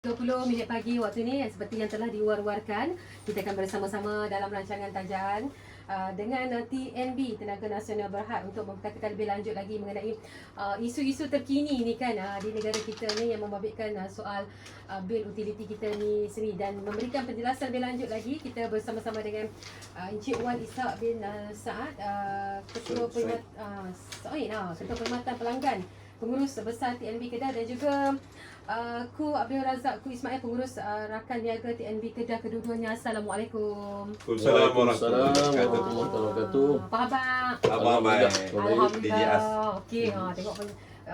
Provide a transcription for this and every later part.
20 minit pagi waktu ni, seperti yang telah diwar-warkan, kita akan bersama-sama dalam rancangan tajan dengan TNB, Tenaga Nasional Berhad, untuk memperkatakan lebih lanjut lagi mengenai isu-isu terkini ni kan, di negara kita ni, yang membabitkan soal bil utiliti kita ni sendiri. Dan memberikan penjelasan lebih lanjut lagi, kita bersama-sama dengan Encik Wan Ishak bin Saad, Ketua Perkhidmatan Pelanggan Pengurus Besar TNB Kedah, dan juga Ku Abdul Razak Ku Ismail, Pengurus Rakan Niaga TNB Kedah. Kedua-duanya, Assalamualaikum. Waalaikumsalam warahmatullahi wabarakatuh. Apa khabar? Khabar baik. Alhamdulillah. Okey, tengok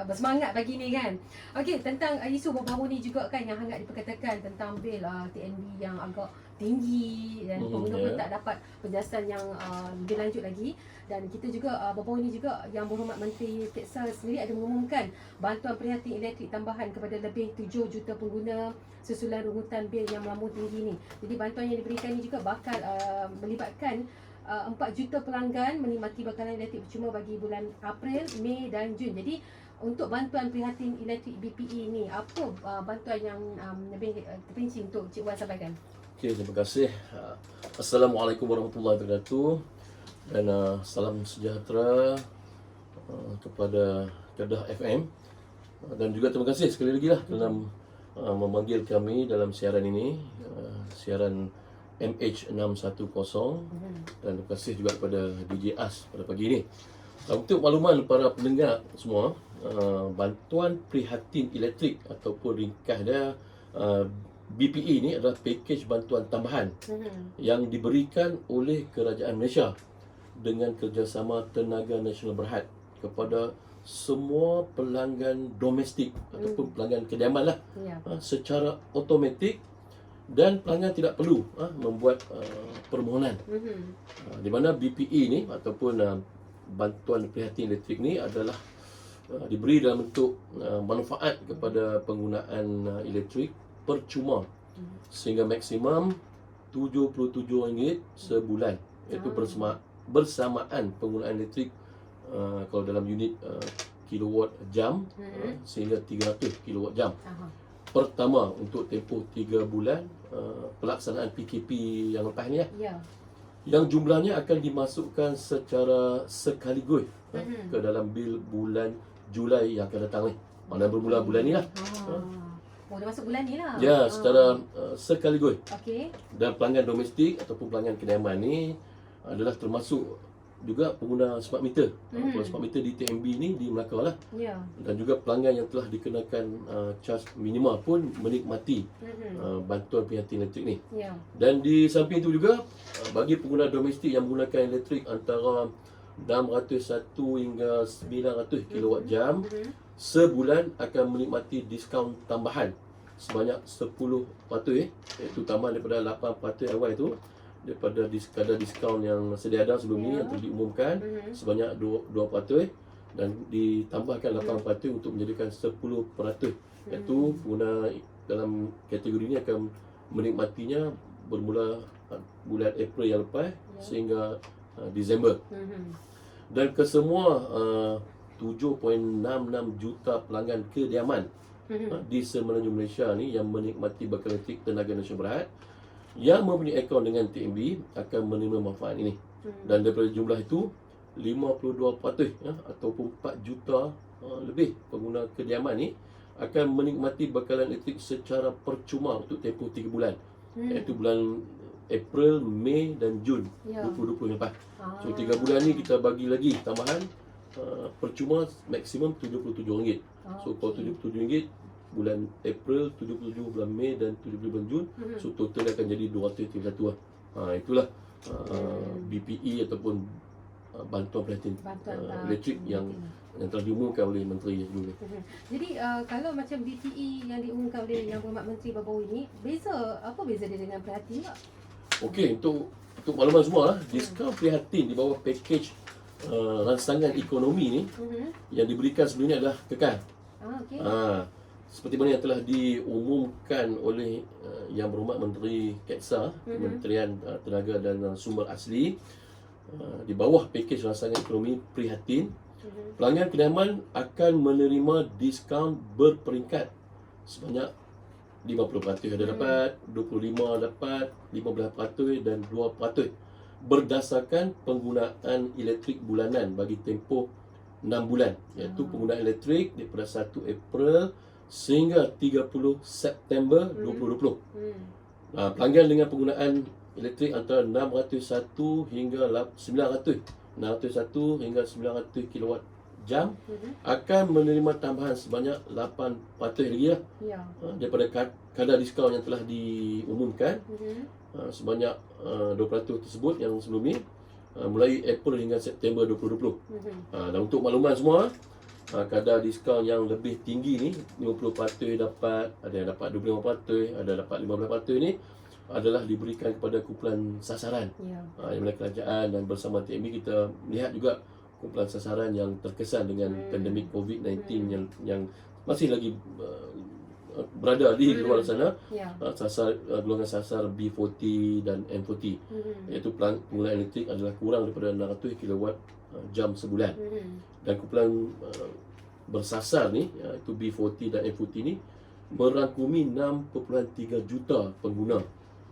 bersemangat pagi ni kan. Okey, tentang isu baru-baru ni juga kan, yang hangat diperkatakan tentang bil TNB yang agak tinggi, dan pengguna pun tak dapat penjelasan yang lebih lanjut lagi. Dan kita juga baru-baru ni juga Yang Berhormat Menteri Keksa sendiri ada mengumumkan bantuan prihatin elektrik tambahan kepada lebih 7 juta pengguna susulan rungutan bil yang melampau tinggi ni. Jadi bantuan yang diberikan ni juga bakal melibatkan 4 juta pelanggan menikmati bekalan elektrik percuma bagi bulan April, Mei dan Jun. Jadi untuk bantuan prihatin elektrik BPE ni, apa bantuan yang lebih terperinci untuk Cik Wan sampaikan? Okey, terima kasih. Assalamualaikum warahmatullahi wabarakatuh. Dan salam sejahtera kepada Kedah FM. Dan juga terima kasih sekali lagi lah kerana memanggil kami dalam siaran ini, siaran MH610. Dan terima kasih juga kepada DJ As pada pagi ini. Untuk makluman para pendengar semua, bantuan prihatin elektrik ataupun ringkas dia, BPE ni adalah pakej bantuan tambahan yang diberikan oleh Kerajaan Malaysia dengan kerjasama Tenaga Nasional Berhad kepada semua pelanggan domestik ataupun pelanggan kediaman lah, secara automatik, dan pelanggan tidak perlu membuat permohonan. Di mana BPE ni ataupun bantuan prihatin elektrik ni adalah diberi dalam bentuk manfaat kepada penggunaan elektrik percuma sehingga maksimum RM77 sebulan, iaitu bersamaan penggunaan elektrik kalau dalam unit kilowatt jam sehingga 300 kilowatt jam. Pertama untuk tempoh 3 bulan pelaksanaan PKP yang lepas ni yang jumlahnya akan dimasukkan secara sekaligus ke dalam bil bulan Julai yang akan datang ni. Mana bermula bulan ni lah. Dah masuk bulan ni lah. Ya, secara sekaligus. Okey. Dan pelanggan domestik ataupun pelanggan kediaman ni adalah termasuk juga pengguna smart meter. Kalau smart meter di TNB ni di Melaka lah. Dan juga pelanggan yang telah dikenakan charge minima pun menikmati bantuan prihatin elektrik ni. Dan di samping itu juga bagi pengguna domestik yang menggunakan elektrik antara 601 hingga 900 kilowatt jam sebulan akan menikmati diskaun tambahan sebanyak 10%, iaitu tambahan daripada 8% awal itu, daripada kadar diskaun yang sedia ada sebelum ni yang telah diumumkan sebanyak 2%, dan ditambahkan 8% untuk menjadikan 10%, iaitu pengguna dalam kategori ini akan menikmatinya bermula bulan April yang lepas sehingga Disember. Dan kesemua 7.66 juta pelanggan kediaman di semenanjung Malaysia ni yang menikmati bekalan elektrik Tenaga Nasional Berhad yang mempunyai akaun dengan TNB akan menerima manfaat ini. Dan daripada jumlah itu 52% ataupun 4 juta lebih pengguna kediaman ni akan menikmati bekalan elektrik secara percuma untuk tempoh 3 bulan, iaitu bulan April, Mei dan Jun 2020 lepas. So 3 bulan ni kita bagi lagi tambahan percuma maksimum RM77. So kalau RM77 bulan April, 77 bulan Mei dan 77 bulan Jun, so total akan jadi RM231 lah. Itulah BPE ataupun bantuan prihatin elektrik yang telah diumumkan oleh Menteri sebelum ni. Jadi kalau macam BPE yang diumumkan oleh Yang Berhormat Menteri baru ini, apa beza dia dengan prihatin tak? Okey, untuk makluman semua lah, diskaun prihatin di bawah pakej rancangan ekonomi ni yang diberikan sebelum ni adalah kekal. Seperti mana yang telah diumumkan oleh Yang Berhormat Menteri Keksa, Kementerian Tenaga dan Sumber Asli, di bawah pakej rancangan ekonomi prihatin, pelanggan kediaman akan menerima diskaun berperingkat sebanyak 50% ada dapat, 25 dapat, 15% dan 2% berdasarkan penggunaan elektrik bulanan bagi tempoh 6 bulan, iaitu penggunaan elektrik daripada 1 April sehingga 30 September 2020. Pelanggan dengan penggunaan elektrik antara 601 hingga 900 hingga 900 kilowatt jam akan menerima tambahan sebanyak 8% lagi lah, daripada kadar diskaun yang telah diumumkan, sebanyak 2% tersebut yang sebelum ni, mulai April hingga September 2020. Dan untuk makluman semua, kadar diskaun yang lebih tinggi ni 50% dapat, ada yang dapat 25%, ada dapat 15% ni adalah diberikan kepada kumpulan sasaran, yang mana kerajaan dan bersama TNB kita melihat juga kumpulan sasaran yang terkesan dengan pandemik COVID-19 yang masih lagi berada di luar sana, golongan sasar B40 dan M40, iaitu penggunaan elektrik adalah kurang daripada 600 kilowatt jam sebulan. Dan kumpulan bersasar ni, iaitu B40 dan M40 ni merangkumi 6.3 juta pengguna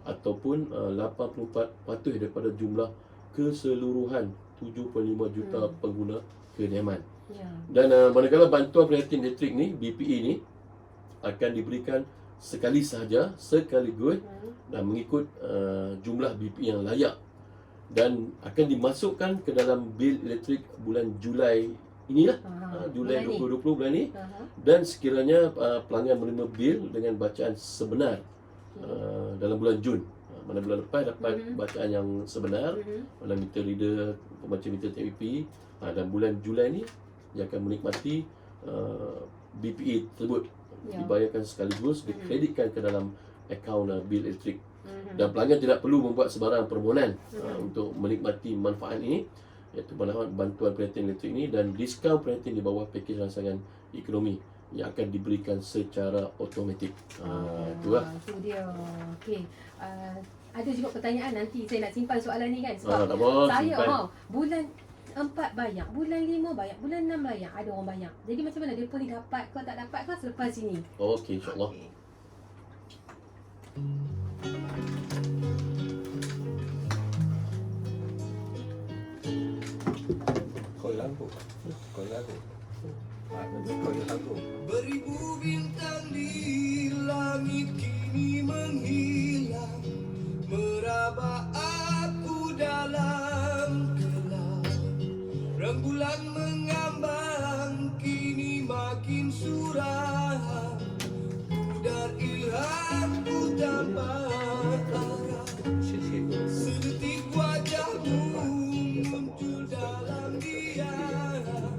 ataupun 84% daripada jumlah keseluruhan 7.5 juta pengguna kediaman. Dan manakala bantuan prihatin elektrik ni, BPE ni akan diberikan sekali sahaja, sekaligus dan mengikut jumlah BPE yang layak, dan akan dimasukkan ke dalam bil elektrik bulan Julai inilah, Julai 2020 bulan ni. Dan sekiranya pelanggan menerima bil dengan bacaan sebenar dalam bulan Jun, mana bulan lepas dapat bacaan yang sebenar, mana meter reader, pembaca meter TPP, dan bulan Julai ni dia akan menikmati BPE tersebut dibayarkan sekaligus, dikreditkan ke dalam akaun bil elektrik. Dan pelanggan tidak perlu membuat sebarang permohonan untuk menikmati manfaat ini, iaitu bantuan prihatin elektrik ini dan diskaun prihatin di bawah pakej rangsangan ekonomi yang akan diberikan secara automatik. Itulah. Itu dia. Okey. Ada juga pertanyaan, nanti saya nak simpan soalan ni kan, sebab saya bulan 4 bayar, bulan 5 bayar, bulan 6 bayar, ada orang bayar. Jadi macam mana depa ni dapat ke tak dapat ke selepas ini? Okey, insya-Allah. Beribu bintang di langit kini menghilang, meraba aku dalam gelap. Rembulan mengambang kini makin suram, pudar ilhamku tanpa arah. Sedetik wajahmu muncul dalam diam,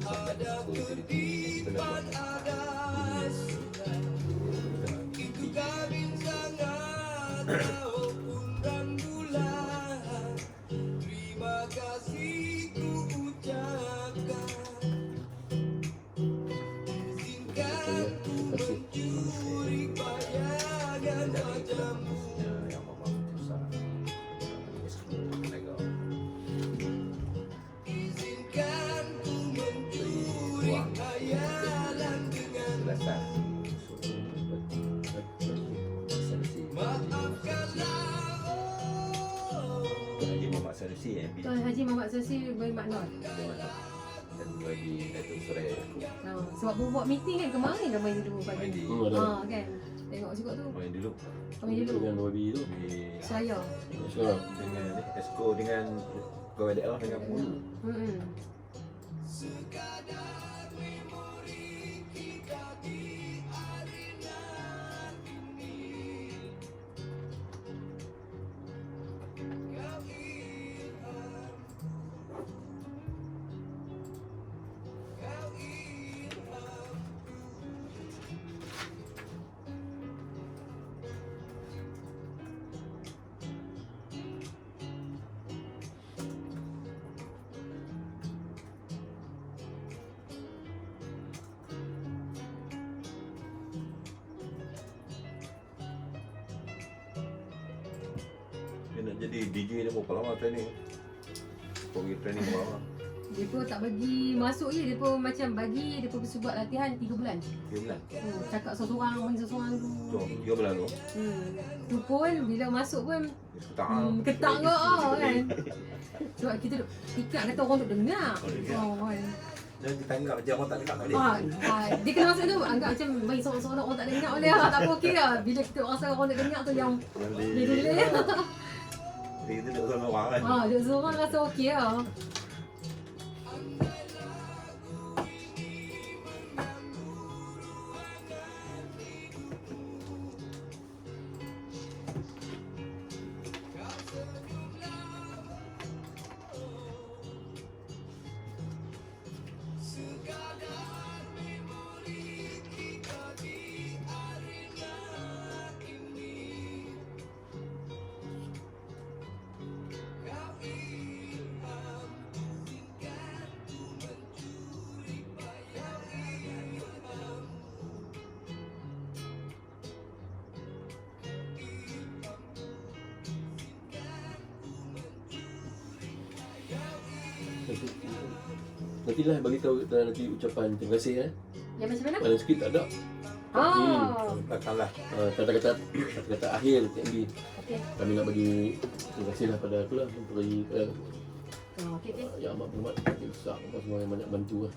ada kedipan, ada surat. Itu kami sangat maupun rembulan. Terima kasih ku ucapkan. Izinkan ku mencuri bayangan wajahmu. Izinkan ku mencuri khayalan dengan maafkanlah. Haji Muhammad Sanusi MB Tuan Haji Muhammad Sanusi bermakna. dan bagi Datuk Surai Sebab buat meeting kan kemarin dah main dulu pagi. main di Kan. Tengok juga tu. main dulu Main dulu. Dengan YB tu. di Saya. Sekarang. dengan Esko dengan Kawai Daerah dengan Mulu. Sekadar memori kita di arena ini. Kau ilham, kau ilham. Dia nak jadi DJ ni berapa lama training? Kau pergi training berapa lama? Dia pun tak bagi masuk je, dia pun macam bagi, dia pun mesti buat latihan 3 bulan. 3 bulan. Cakap seorang, main seorang tu. Tu 3 bulan tu. Tu pun bila masuk pun Ketak. ketak ke kan. Sebab kita duk ikat kata orang duk dengar. Kan. Dan kita anggap macam orang tak dengar tak boleh. Dia kena masuk tu anggap macam main seorang-seorang orang tak dengar boleh lah. Tak apa okey lah. Bila kita rasa orang nak dengar tu yang dia boleh. Jadi kita duduk seorang kan. Duduk seorang rasa okey lah. Nantilah bagi tahu kita nanti ucapan terima kasih Yang macam mana? Dalam skrip tak ada. Katakanlah. Kata-kata akhir TMB. Okey. Kami nak bagi terima kasih lah pada aku lah memberi Okey. yang amat berhormat Cik Besar apa semua yang banyak bantu lah.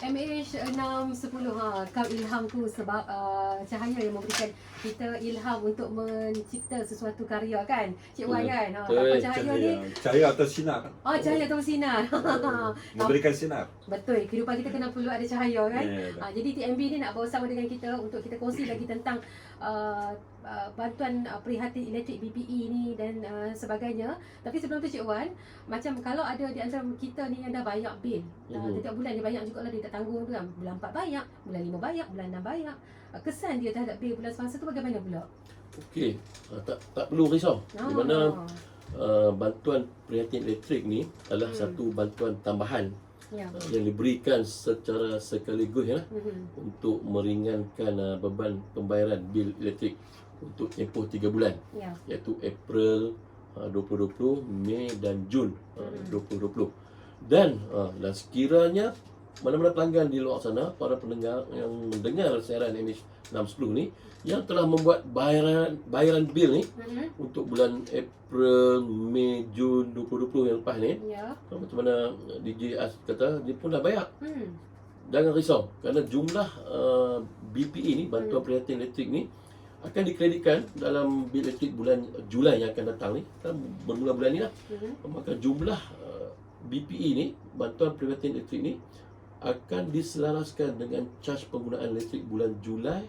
MH610 kau ilhamku sebab cahaya yang memberikan kita ilham untuk mencipta sesuatu karya kan Cik Wan kan. Tanpa cahaya ni Cahaya atau sinar. cahaya atau sinar. Memberikan sinar. Betul, kehidupan kita kena perlu ada cahaya kan. Ya, Jadi TMB ni nak bersama dengan kita untuk kita kongsi lagi tentang bantuan prihatin elektrik BPE ni dan sebagainya. Tapi sebelum tu Cik Wan, macam kalau ada di antara kita ni yang dah bayar bil, setiap bulan dia bayar jugalah, dia tak tanggung tu kan. Bulan 4 bayar, bulan 5 bayar, bulan 6 bayar. Kesan dia terhadap bil bulan semasa tu bagaimana pula? Okey, tak perlu risau. Di mana bantuan prihatin elektrik ni adalah satu bantuan tambahan yang diberikan secara sekaligus untuk meringankan beban pembayaran bil elektrik untuk tempoh 3 bulan iaitu April 2020, Mei dan Jun 2020. Dan sekiranya mana-mana pelanggan di luar sana, para pendengar yang mendengar siaran MH610 ni yang telah membuat bayaran bil ni untuk bulan April, Mei, Jun 2020 yang lepas ni, macam mana DJ As kata, dia pun dah bayar. Jangan risau kerana jumlah BPE ni, bantuan prihatin elektrik ni akan dikreditkan dalam bil elektrik bulan Julai yang akan datang ni, kan bermula bulan ni lah. Maka jumlah BPE ni, bantuan prihatin elektrik ni akan diselaraskan dengan caj penggunaan elektrik bulan Julai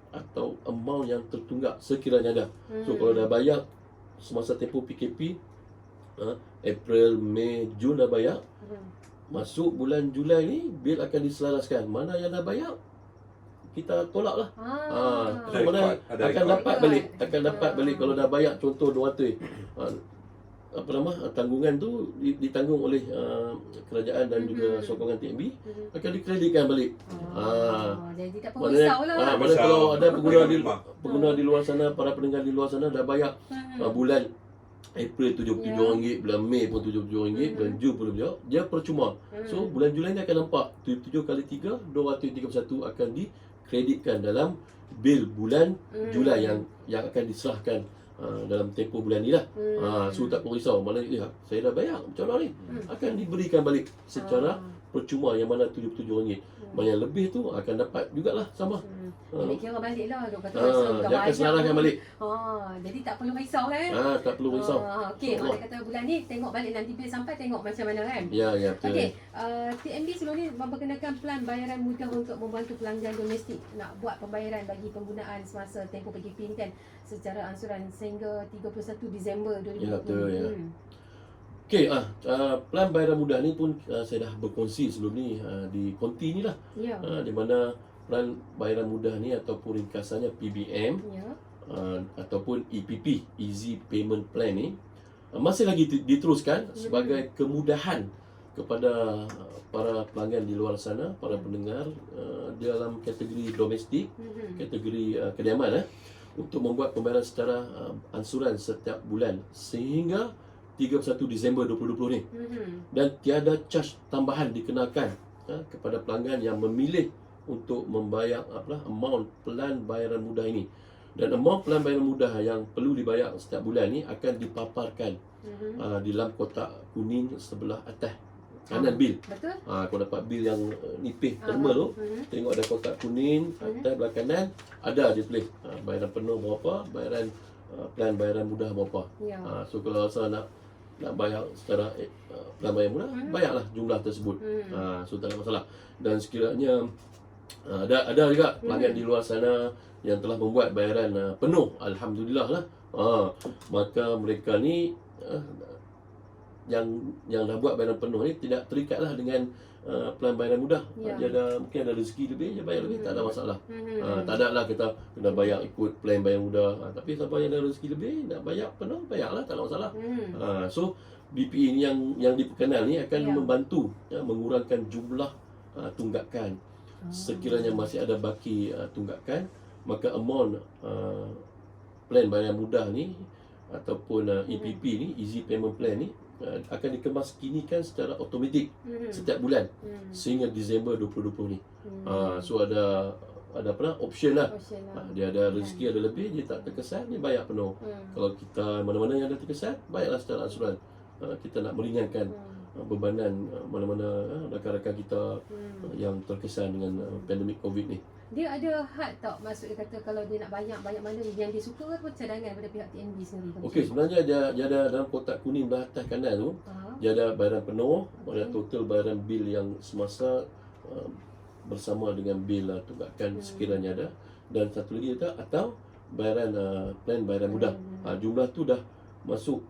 atau amount yang tertunggak sekiranya ada. So kalau dah bayar semasa tempoh PKP, April, Mei, Jun dah bayar, masuk bulan Julai ni bil akan diselaraskan. Mana yang dah bayar, kita tolak lah. Mana akan dapat balik kalau dah bayar contoh 200. Tanggungan tu ditanggung oleh kerajaan dan juga sokongan TMB akan dikreditkan balik. Jadi tak perlu risaulah. Mana kalau ada pengguna di luar sana, para pendengar di luar sana dah bayar bulan April RM77, bulan Mei pun RM77, bulan Jun pun dia percuma. So bulan Julai ni akan nampak 77 kali 3 231 akan dikreditkan dalam bil bulan Julai yang akan diserahkan dalam tempoh bulan ni lah. So tak perlu risau, mana saya dah bayar macam mana ni, akan diberikan balik secara percuma. Yang mana RM77, mana yang lebih tu akan dapat jugalah sama. Jadi kira balik lah, duk kata dia akan selaraskan balik. Jadi tak perlu risau lah Tak perlu risau. Okey, mana kata bulan ni tengok balik nanti bil sampai tengok macam mana kan. Ya betul. Okey, TMB sebelum ni memperkenalkan pelan bayaran mudah untuk membantu pelanggan domestik nak buat pembayaran bagi penggunaan semasa tempoh PKP ni kan, secara ansuran sehingga 31 Disember 2020. Ya betul ya. Okey, pelan bayaran mudah ni pun saya dah berkongsi sebelum ni di konti ni lah. Di mana pelan bayaran mudah ni ataupun ringkasannya PBM ataupun EPP, Easy Payment Plan ni masih lagi diteruskan sebagai kemudahan kepada para pelanggan di luar sana, para pendengar dalam kategori domestik, kategori kediaman untuk membuat pembayaran secara ansuran setiap bulan sehingga 31 Disember 2020 ni. Dan tiada caj tambahan dikenakan kepada pelanggan yang memilih untuk membayar amount pelan bayaran mudah ini. Dan amount pelan bayaran mudah yang perlu dibayar setiap bulan ni akan dipaparkan di dalam kotak kuning sebelah atas kanan bil. Betul. Kau dapat bil yang nipis thermal tu, tengok ada kotak kuning atas belah kanan, ada dia tulis bayaran penuh berapa, bayaran plan bayaran mudah berapa. Ya. So kalau rasa nak bayar secara plan bayaran mudah, bayarlah jumlah tersebut. So tak ada masalah. Dan sekiranya ada juga pelanggan di luar sana yang telah membuat bayaran penuh, alhamdulillah lah. Maka mereka ni yang dah buat bayaran penuh ni tidak terikatlah dengan plan bayaran mudah. Dia ada mungkin ada rezeki lebih, dia bayar lebih, tak ada masalah. Tak ada lah kita kena bayar ikut plan bayaran mudah. Tapi siapa yang ada rezeki lebih nak bayar penuh, bayarlah, tak ada masalah. So BPE ni yang diperkenal ni akan membantu mengurangkan jumlah tunggakan. Sekiranya masih ada baki tunggakan, maka amount plan bayaran mudah ni ataupun EPP ni, Easy Payment Plan ni akan dikemas kinikan secara automatik setiap bulan sehingga Disember 2020 ni. So ada option lah. Dia ada rezeki ada lebih, dia tak terkesan, dia bayar penuh. Kalau kita mana-mana yang ada terkesan, bayarlah secara ansuran. Kita nak meringankan bebanan mana-mana rakan-rakan kita yang terkesan dengan pandemik COVID ni. Dia ada had tak, maksud dia kata kalau dia nak banyak mana yang dia suka ataupun cadangan daripada pihak TNB sendiri? Okey, sebenarnya dia ada dalam kotak kuning belah atas kanan tu, dia ada bayaran penuh, ada total bayaran bil yang semasa bersama dengan bil tunggakan sekiranya ada, dan satu lagi ada atau bayaran plan bayaran mudah. Jumlah tu dah masuk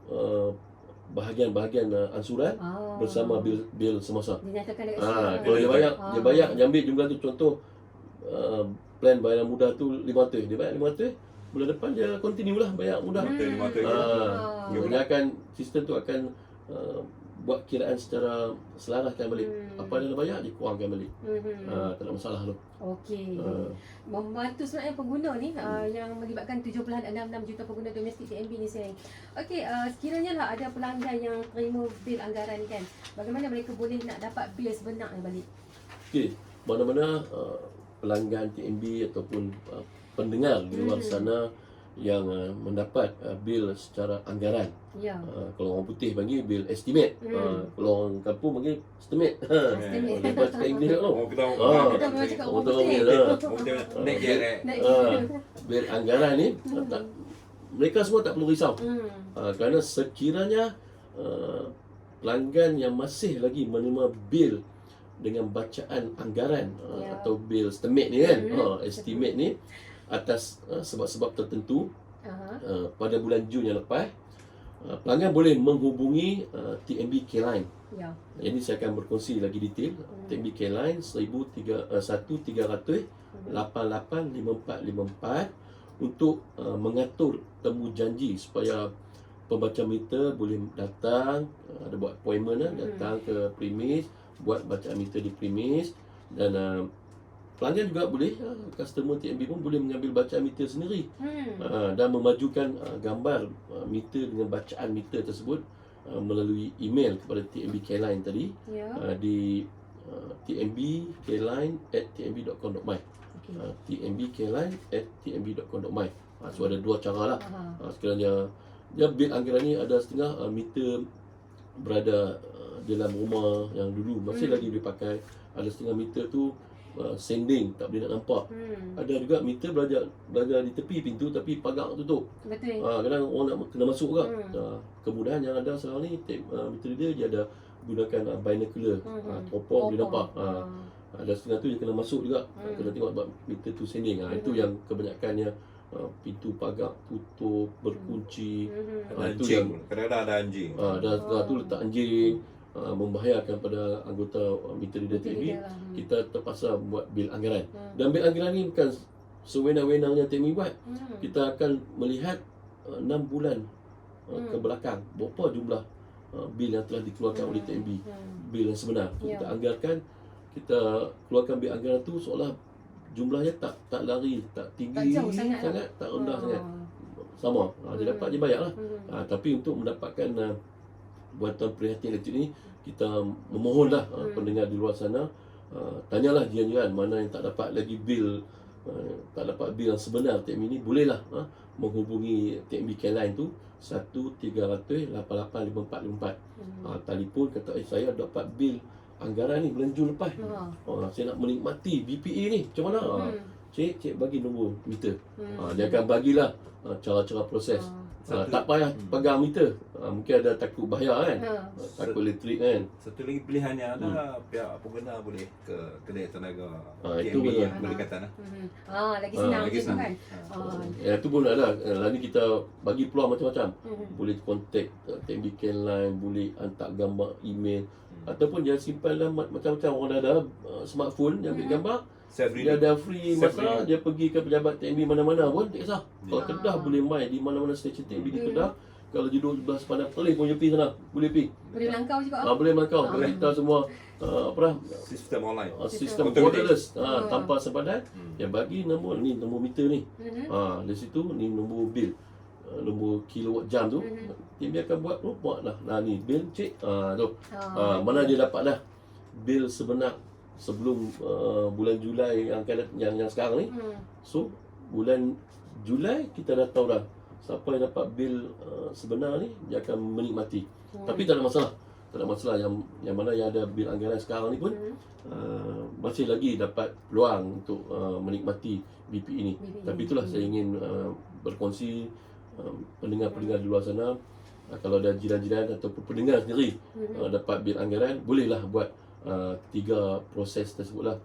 bahagian-bahagian ansuran bersama bil semasa. Dinyatakan dekat kalau dia bayar dia ambil jumlah tu, contoh plan bayaran mudah tu 500, dia bayar 500, bulan depan dia continue lah bayar mudah. 500 Kebanyakan sistem tu akan buat kiraan secara selaraskan balik. Apa yang dia bayar, dia kurangkan balik. Tak ada masalah tu. Okey. Membantu sebenarnya pengguna ni yang melibatkan 7.66 juta pengguna domestik TNB ni sebenarnya. Okey, sekiranya lah ada pelanggan yang terima bil anggaran ni kan, bagaimana mereka boleh nak dapat bil sebenarnya balik? Okey, mana-mana pelanggan TNB ataupun pendengar di luar sana yang mendapat bil secara anggaran. Ya. Kalau orang putih panggil bil estimate. Kalau orang kampung panggil estimate. Dia baca kat English tu. Kita Kita memang cakap orang putih. naik direct. Bil anggaran ni mereka semua tak perlu risau. Kerana sekiranya pelanggan yang masih lagi menerima bil dengan bacaan anggaran atau bil estimate ni kan, estimate ni atas sebab-sebab tertentu pada bulan Jun yang lepas, pelanggan boleh menghubungi TNB K-Line. Jadi saya akan berkongsi lagi detail. TNB K-Line 1300-885454 untuk mengatur temu janji supaya pembaca meter boleh datang, ada buat appointment datang ke premis, buat bacaan meter di premis. Dan pelanggan juga boleh, customer TNB pun boleh mengambil bacaan meter sendiri dan memajukan gambar meter dengan bacaan meter tersebut melalui email kepada TNB K-Line tadi di tnbkline@tnb.com.my. tnbkline@tnb.com.my. So ada dua cara lah. Sekiranya dia bil anggaran ni ada setengah meter berada dalam rumah yang dulu masih lagi boleh pakai, ada setengah meter tu sending, tak boleh nak nampak. Ada juga meter berada di tepi pintu tapi pagar tutup. Betul. Kadang orang nak kena masuk juga. Kemudahan yang ada sekarang ni meter dia ada gunakan binocular, teropong dia nampak. Ada setengah tu dia kena masuk juga, kena tengok sebab meter tu sending. Itu yang kebanyakannya pintu pagar tutup, berkunci. Itu yang Kadang-kadang ada anjing. dah tu letak anjing, membahayakan pada anggota meter reader TNB. Kita terpaksa buat bil anggaran. Dan bil anggaran ni bukan sewenang-wenangnya TNB buat. Kita akan melihat 6 bulan ke belakang berapa jumlah bil yang telah dikeluarkan oleh TNB, bil yang sebenar. Kita anggarkan, kita keluarkan bil anggaran tu seolah jumlahnya tak lari, tak tinggi sangat, tak rendah sangat. Sama, dia dapat, dia bayar lah. Tapi untuk mendapatkan bantuan prihatin elektrik ni, kita memohonlah pendengar di luar sana, tanyalah jiran-jiran mana yang tak dapat lagi bil, tak dapat bil yang sebenar TMB ni, bolehlah menghubungi TMB Care Line tu 1-300-88-5454. Telefon kata saya dapat bil anggaran ni bulan Jun lepas. Saya nak menikmati BPE ni, macam mana? Cik bagi nombor meter. Dia akan bagilah cara-cara proses. Tak payah pegang meter. Mungkin ada takut bahaya kan. Takut elektrik kan. Satu lagi pilihannya ada pihak pengguna boleh ke kedai tenaga Itu TMB betul. yang berdekatan. Lagi senang lagi macam tu senang. kan. Itu pun ada. Lain kita bagi peluang macam-macam. Boleh kontak TMB Care Line, boleh hantar gambar email, ataupun dia simpan dalam macam-macam orang dah ada smartphone yang ambil gambar. Dia ada free masa, dia pergi ke pejabat TMB mana-mana pun tak kisah. Kalau Kedah boleh main di mana-mana stesen TMB di Kedah. Kalau judul sebelah sepandang Perlis pun pergi sana, boleh pergi. Boleh melangkau juga. Boleh melangkau. Kita semua Sistem online. sistem Automatic. borderless, tanpa sepadan. Dia bagi nombor ni, nombor meter ni. Dari situ ni nombor bil, nombor kilowatt jam tu. TMB akan buat lah. Ni bil cik, tu. Mana dia dapat dah bil sebenar sebelum bulan Julai yang sekarang ni. So bulan Julai kita dah tahu dah siapa yang dapat bil sebenar ni, dia akan menikmati. Tapi tak ada masalah. Tak ada masalah yang mana yang ada bil anggaran sekarang ni pun masih lagi dapat peluang untuk menikmati BPE ni. Tapi itulah saya ingin berkongsi pendengar-pendengar di luar sana, kalau ada jiran-jiran ataupun pendengar sendiri dapat bil anggaran, bolehlah buat 3 proses tersebutlah.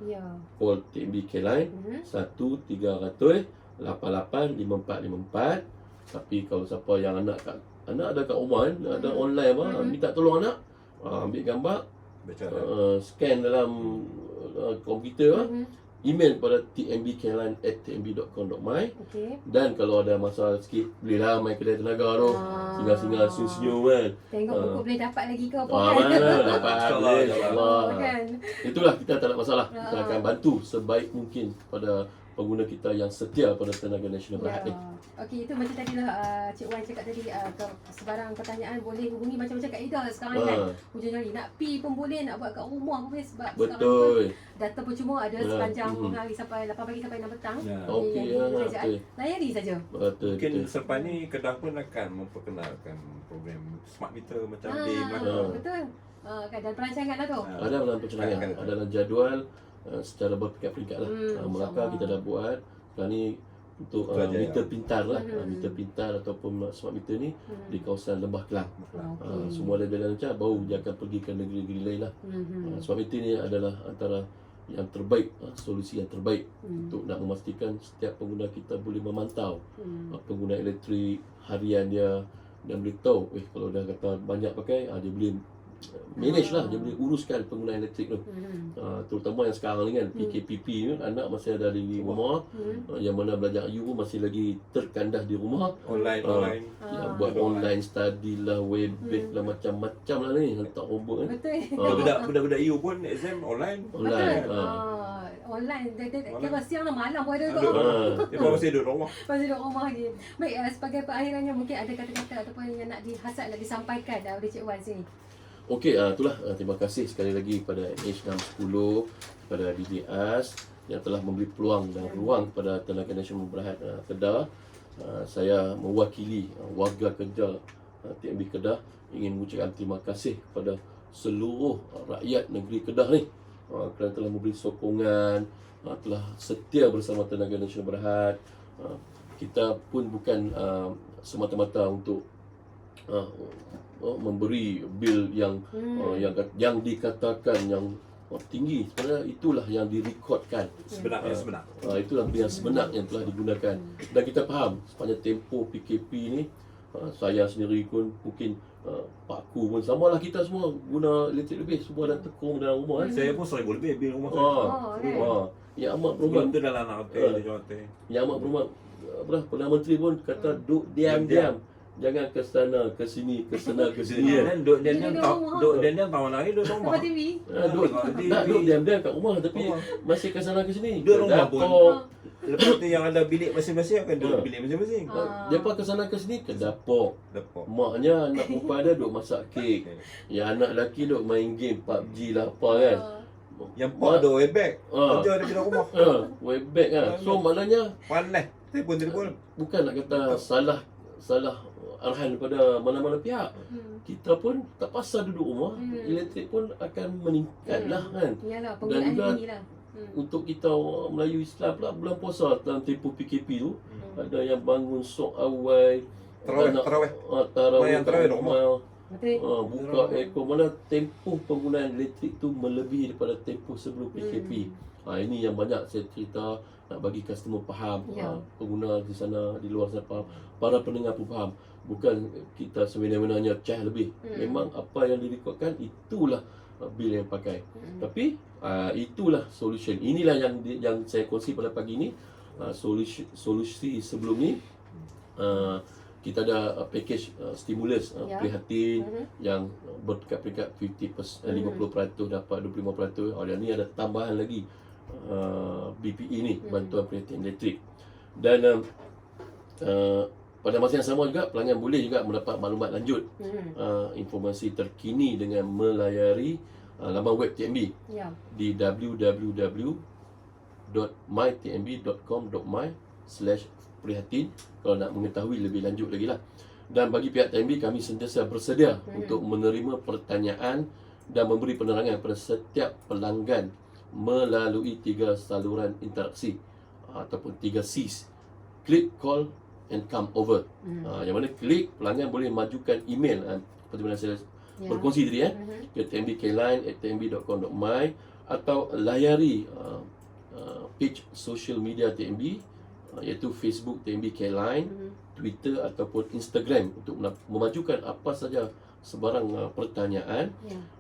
Call TMB Care Line 1-300-88-5454. Tapi kalau siapa yang anak ada kat rumah kan, ada online minta tolong anak, ambil gambar, scan dalam komputer, email pada tmbcareline@tmb.com.my. Dan kalau ada masalah sikit, bolehlah main kedai tenaga tu, singgah-singgah senyum-senyum kan. Tengok buku boleh dapat lagi ke apa Mana dapat, boleh, insyaAllah. kan. Itulah, kita tak ada masalah. Kita akan bantu sebaik mungkin pada pengguna kita yang setia pada Tenaga Nasional Berhad ni. Okey, itu macam tadi lah Cik Wan cakap tadi, sebarang pertanyaan boleh hubungi macam-macam kaedah sekarang kan. Hujung jari nak pi pun boleh, nak buat kat rumah pun boleh, sebab sekarang Betul. pun data percuma ada sepanjang hari sampai 8 pagi sampai 6 petang. Okey, Kerajaan layari saja. Betul. Mungkin selepas ni Kedah pun akan memperkenalkan program smart meter macam di Melaka. Betul. Kan, dan perancangan lah tu. Ada dalam pencanangan, ada dalam jadual secara berperingkat-peringkat lah. Melaka kita dah buat. Sekarang ni untuk meter pintar lah, meter pintar ataupun smart meter ni di kawasan Lembah Kelang. Semua ada jalan lancar, baru dia akan pergi ke negeri-negeri lain lah. Smart meter ni adalah antara yang terbaik, solusi yang terbaik untuk nak memastikan setiap pengguna kita boleh memantau pengguna elektrik harian dia, dan boleh tahu kalau dah kata banyak pakai, dia boleh manage lah, dia boleh uruskan penggunaan elektrik tu. Terutama yang sekarang ni kan, PKPP ni, anak masih ada di rumah, yang mana belajar IU pun masih lagi terkandas di rumah. Online. Buat online study lah, web based lah, macam-macam lah ni, hantar homework kan. Betul. Budak-budak EU pun exam online. Online. Kira siang lah, malam pun ada tu. Dia pun masih duduk rumah. Masih duduk rumah lagi. Baik, sebagai perakhirannya mungkin ada kata-kata ataupun yang nak dihasat, nak disampaikan oleh Cik Wan sini. Okey, itulah, terima kasih sekali lagi kepada H610, kepada DBS yang telah memberi peluang dan ruang kepada Tenaga Nasional Berhad Kedah. Saya mewakili warga kerja TMB Kedah ingin mengucapkan terima kasih kepada seluruh rakyat negeri Kedah ni kerana telah memberi sokongan, telah setia bersama Tenaga Nasional Berhad. Kita pun bukan semata-mata untuk memberi bil yang dikatakan yang tinggi. Sebenarnya itulah yang direkodkan. Sebenarnya sebenar. Itulah bil yang sebenar yang telah digunakan. Dan kita faham sepanjang tempoh PKP ni, saya sendiri pun mungkin pakku pun sama lah, kita semua guna elektrik lebih, semua dah tekung dalam rumah kan. Saya pun 1,000 lebih bil rumah saya. Yang amat Sebelum berhormat, tu dalam anak hotel, dia jual hotel. yang amat berhormat Perdana Menteri pun kata duk diam-diam, jangan ke sana ke sini ke sana ke sini. Dia duduk Dia diam-diam duduk rumah. duduk diam-diam tahun hari duduk rumah. Lepas TV. Duduk diam-diam kat rumah tapi Rumah. masih ke sana ke sini. Duduk rumah pun. Dapur. Lepas tu yang ada bilik masing-masing akan duduk Ha. bilik masing-masing. Depa ke sana ke sini ke dapur. Dapur. Maknya anak perempuan dia duk masak kek. Yang anak lelaki duk main game PUBG lah apa kan. Yang pak ada webbag. Ha. Kerja daripada rumah. Webback kan. So maknanya Panas. Telefon. bukan nak kata salah arahan daripada mana-mana pihak. Kita pun tak pasal duduk rumah, elektrik pun akan meningkat lah kan. Yalah, Dan penggunaan juga ini lah. Untuk kita orang Melayu Islam pula bulan puasa dalam tempoh PKP tu, ada yang bangun sok awal, Tarawih. Yang tarawih duk rumah. Betul. buka aircon, mana tempoh penggunaan elektrik tu melebihi daripada tempoh sebelum PKP. Ini yang banyak saya cerita nak bagi customer faham, Ya. pengguna di sana, di luar sana faham, para pendengar pun faham. Bukan kita semena-menanya charge lebih. Memang apa yang direkodkan itulah bil yang pakai. Tapi itulah solution. Inilah yang saya kongsi pada pagi ni. Solusi sebelum ni kita ada package stimulus Ya. prihatin yang berdekat-dekat 50% dapat 25%. Yang ni ada tambahan lagi BPE ni, bantuan prihatin elektrik. Dan pada masa yang sama juga pelanggan boleh juga mendapat maklumat lanjut, informasi terkini dengan melayari laman web TNB Ya. di www.mytnb.com.my/prihatin kalau nak mengetahui lebih lanjut lagi lah. Dan bagi pihak TNB, kami sentiasa bersedia untuk menerima pertanyaan dan memberi penerangan kepada setiap pelanggan melalui 3 saluran interaksi ataupun 3 C's: click, call and come over. Yang mana klik, pelanggan boleh majukan email seperti mana saya berkongsi tadi ke tnbkline@tnb.com.my atau layari page social media TNB iaitu Facebook TNB Kline, Twitter ataupun Instagram untuk memajukan apa saja sebarang pertanyaan.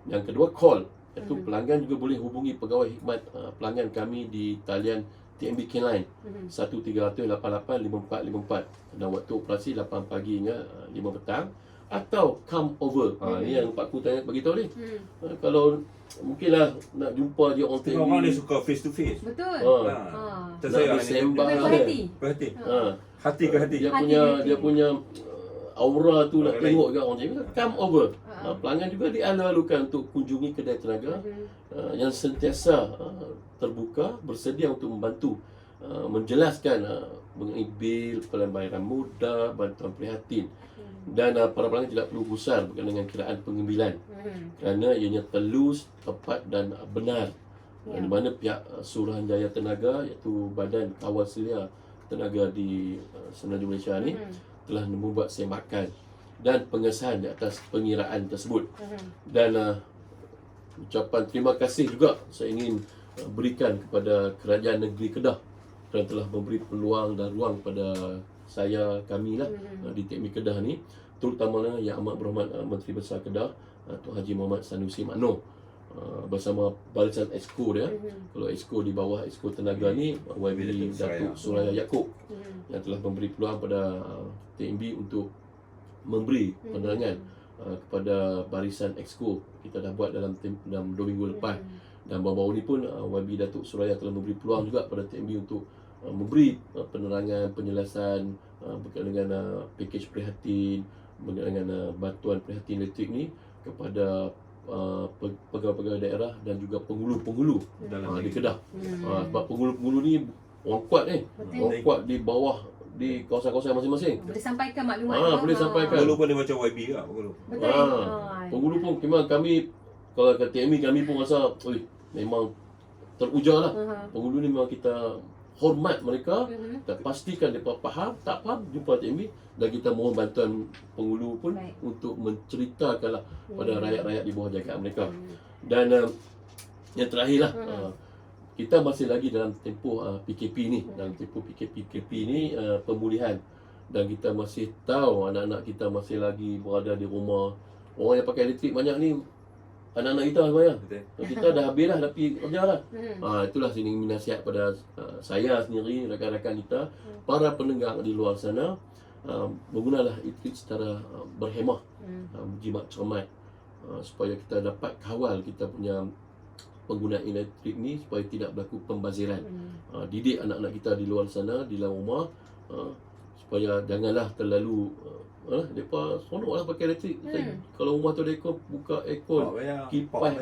Yang kedua, call, iaitu pelanggan juga boleh hubungi pegawai khidmat pelanggan kami di talian TNB Kline 1300885454 dan waktu operasi 8 pagi hingga 5 petang, atau come over. Ni yang Pak Ku tanya bagi tahu ni. Kalau mungkinlah nak jumpa dia orang Tengok orang dia suka face to face. Betul. Nak Tersayang bersembang Lebih kan. berhati. Berhati. Ha. Hati ke hati. Dia Hati punya ke hati. dia punya aura tu nak Orang lain. tengok kat orang jadi come over. Pelanggan juga dialu-alukan untuk kunjungi kedai tenaga yang sentiasa terbuka, bersedia untuk membantu menjelaskan mengenai bil, pembayaran mudah, bantuan prihatin. Dan para pelanggan tidak perlu gusar berkenaan dengan kiraan pengambilan kerana ianya telus, tepat dan benar. Di mana pihak Suruhanjaya Tenaga iaitu Badan Kawal Selia Tenaga di Semenanjung Malaysia ni telah membuat semakan dan pengesahan di atas pengiraan tersebut. Dan ucapan terima kasih juga saya ingin berikan kepada Kerajaan Negeri Kedah kerana telah memberi peluang dan ruang kepada kami lah di TNB Kedah ni, terutamanya Yang Amat Berhormat Menteri Besar Kedah Tuan Haji Muhammad Sanusi Makno bersama barisan Exco dia. Kalau Exco di bawah Exco Tenaga ni YB Datuk Suraya Yaakob yang telah memberi peluang pada TNB untuk memberi penerangan kepada barisan Exco. Kita dah buat dalam 2 minggu lepas. Dan baru-baru ni pun YB Datuk Suraya telah memberi peluang juga pada TNB untuk memberi penerangan, penjelasan berkaitan dengan pakej prihatin, berkaitan dengan bantuan prihatin elektrik ni kepada pegawai-pegawai daerah dan juga penghulu-penghulu di Kedah. Sebab penghulu-penghulu ni orang kuat ni. Betul. Orang kuat di bawah di kawasan-kawasan masing-masing. Boleh sampaikan maklumat. Boleh sampaikan. Penghulu pun dia macam YB lah. Penghulu. Betul. Penghulu pun memang kami, kalau kata TNB kami pun rasa memang teruja lah. Penghulu ni memang kita hormat mereka, kita pastikan mereka faham, tak faham jumpa TNB, dan kita mohon bantuan penghulu pun untuk menceritakanlah pada rakyat-rakyat di bawah jagaan mereka. Dan yang terakhirlah, kita masih lagi dalam tempoh PKP ni, dalam tempoh PKP ni pemulihan, dan kita masih tahu anak-anak kita masih lagi berada di rumah. Orang yang pakai elektrik banyak ni anak-anak kita sebenarnya. Kita dah habis dah, dah pergi kerja dah. Itulah saya ingin nasihat pada saya sendiri, rakan-rakan kita, para pendengar di luar sana. menggunalah elektrik secara berhemah, jimat cermat, supaya kita dapat kawal kita punya penggunaan elektrik ni supaya tidak berlaku pembaziran. Didik anak-anak kita di luar sana, di dalam rumah, supaya janganlah terlalu mereka seronok lah pakai elektrik. Kalau rumah tu ada aircon, buka aircon, kipas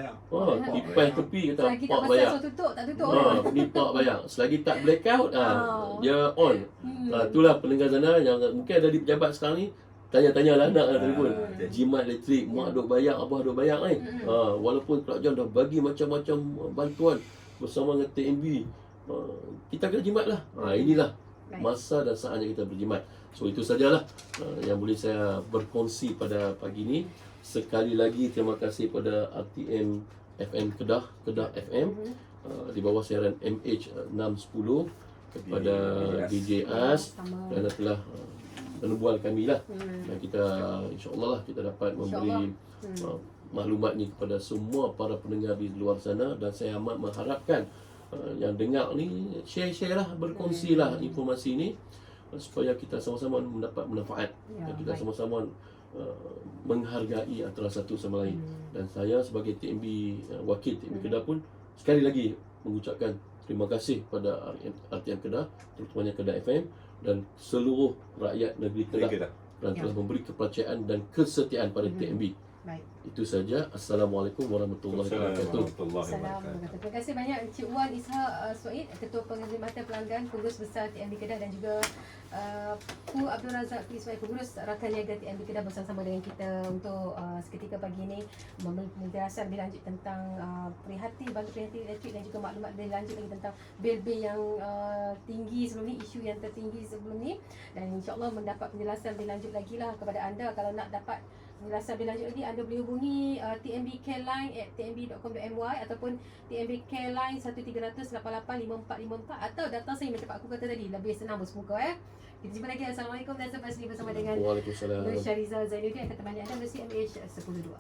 kipas tepi kata Selagi tak pak pasal bayar. so tutup, tak tutup. Ni pak bayar. Selagi tak blackout, dia on. Itulah pendengar sana yang mungkin ada di pejabat sekarang ni, tanya-tanyalah anak telefon. Jimat elektrik, mak duk bayar, abah duk bayar ni. Walaupun kerajaan dah bagi macam-macam bantuan bersama dengan TNB, kita kena jimat lah. Inilah masa dan saatnya kita berjimat. So itu sajalah yang boleh saya berkongsi pada pagi ini. Sekali lagi terima kasih pada RTM FM Kedah FM di bawah siaran MH610, kepada DJ As kerana telah menebual kami lah. Dan kita insya-Allah lah kita dapat memberi maklumat ni kepada semua para pendengar di luar sana, dan saya amat mengharapkan yang dengar ni share lah, berkongsi lah informasi ni supaya kita sama-sama mendapat manfaat, dan kita sama-sama menghargai antara satu sama lain. Dan saya sebagai TNB wakil TNB Kedah pun sekali lagi mengucapkan terima kasih pada RTM Kedah, terutamanya Kedah FM dan seluruh rakyat negeri Kedah dan telah memberi kepercayaan dan kesetiaan pada TNB. Baik. Itu saja. Assalamualaikum warahmatullahi wabarakatuh. Assalamualaikum. Terima kasih banyak Encik Wan Ishak Suaid, Ketua Penghormatan Pelanggan, Pengurus Besar TNB Kedah, dan juga Pu Abdul Razak Ismail, Pengurus Rakan Niaga TNB Kedah, bersama-sama dengan kita untuk seketika pagi ini menjelaskan lebih lanjut tentang prihatin elektrik dan juga maklumat lebih lanjut lagi tentang bil-bil yang tinggi sebelum ni, isu yang tertinggi sebelum ni, dan insya-Allah mendapat penjelasan lebih lanjut lagi lah kepada anda. Kalau nak dapat penjelasan lebih lanjut lagi, anda boleh hubungi TNB Care Line @tnb.com.my ataupun TNB Care Line 1300885454, atau datang saya macam Pak Aku kata tadi, lebih senang bersemuka. Kita jumpa lagi. Assalamualaikum, dan sampai sini bersama dengan Waalaikumsalam. Nur Syarizal Zainuddin, akan temani anda bersama MH 102.